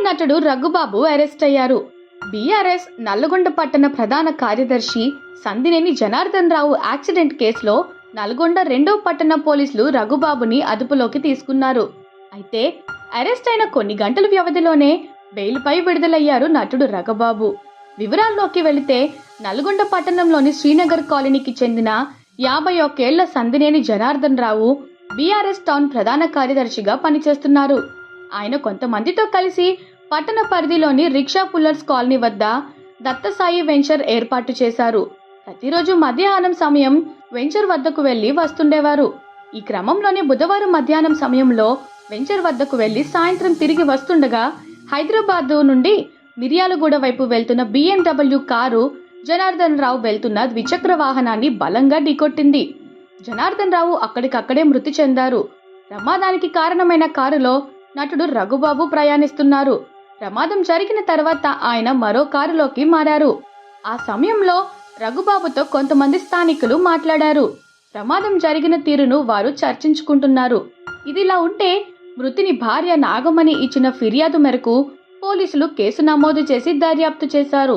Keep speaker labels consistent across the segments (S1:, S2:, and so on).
S1: నటుడు రఘుబాబు అరెస్ట్ అయ్యారు. బీఆర్ఎస్ నల్లగొండ పట్టణ ప్రధాన కార్యదర్శి సందినేని జనార్దన్ రావు యాక్సిడెంట్ కేసులో నల్గొండ 2వ పట్టణ పోలీసులు రఘుబాబుని అదుపులోకి తీసుకున్నారు. అయితే అరెస్ట్ అయిన కొన్ని గంటల వ్యవధిలోనే బెయిల్పై విడుదలయ్యారు నటుడు రఘుబాబు. వివరాల్లోకి వెళితే నల్గొండ పట్టణంలోని శ్రీనగర్ కాలనీకి చెందిన 51 ఏళ్ల సందినేని జనార్దన్ రావు బీఆర్ఎస్ టౌన్ ప్రధాన కార్యదర్శిగా పనిచేస్తున్నారు. ఆయన కొంతమందితో కలిసి పట్టణ పరిధిలోని రిక్షా పుల్లర్స్ కాలనీ వద్ద దత్తసాయి వెంచర్ ఏర్పాటు చేశారు. ప్రతిరోజు మధ్యాహ్నం సమయం వెంచర్ వద్దకు వెళ్లి వస్తుండేవారు. ఈ క్రమంలోనే బుధవారం మధ్యాహ్నం సమయంలో వెంచర్ వద్దకు వెళ్లి సాయంత్రం తిరిగి వస్తుండగా హైదరాబాద్ నుండి మిర్యాలగూడ వైపు వెళ్తున్న BMW కారు జనార్దన్ రావు వెళ్తున్న ద్విచక్ర వాహనాన్ని బలంగా ఢీకొట్టింది. జనార్దన్ రావు అక్కడికక్కడే మృతి చెందారు. ప్రమాదానికి కారణమైన కారులో నటుడు రఘుబాబు ప్రయాణిస్తున్నారు. ప్రమాదం జరిగిన తర్వాత ఆయన మరో కారులోకి మారారు. ఆ సమయంలో రఘుబాబుతో కొంతమంది స్థానికులు మాట్లాడారు. ప్రమాదం జరిగిన తీరును వారు చర్చించుకుంటున్నారు. ఇదిలా ఉంటే మృతుని భార్య నాగమణి ఇచ్చిన ఫిర్యాదు మేరకు పోలీసులు కేసు నమోదు చేసి దర్యాప్తు చేశారు.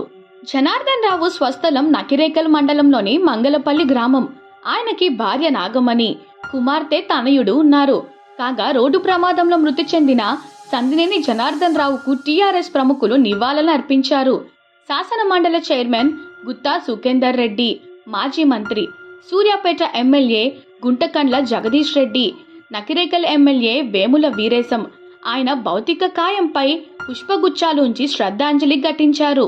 S1: జనార్దన్ రావు స్వస్థలం నకిరేకల్ మండలంలోని మంగళపల్లి గ్రామం. ఆయనకి భార్య నాగమణి, కుమార్తె తనయుడు ఉన్నారు. కాగా రోడ్డు ప్రమాదంలో మృతి చెందిన సందినేని జనార్దన్ రావుకు టీఆర్ఎస్ ప్రముఖులు నివాళులు అర్పించారు. శాసన మండలి చైర్మన్ గుత్తా సుఖేందర్ రెడ్డి, మాజీ మంత్రి, సూర్యాపేట ఎమ్మెల్యే గుంటకండ్ల జగదీష్ రెడ్డి, నకిరేకల్ ఎమ్మెల్యే వేముల వీరేశం ఆయన భౌతిక కాయంపై పుష్పగుచ్చాలు ఉంచి శ్రద్ధాంజలి ఘటించారు.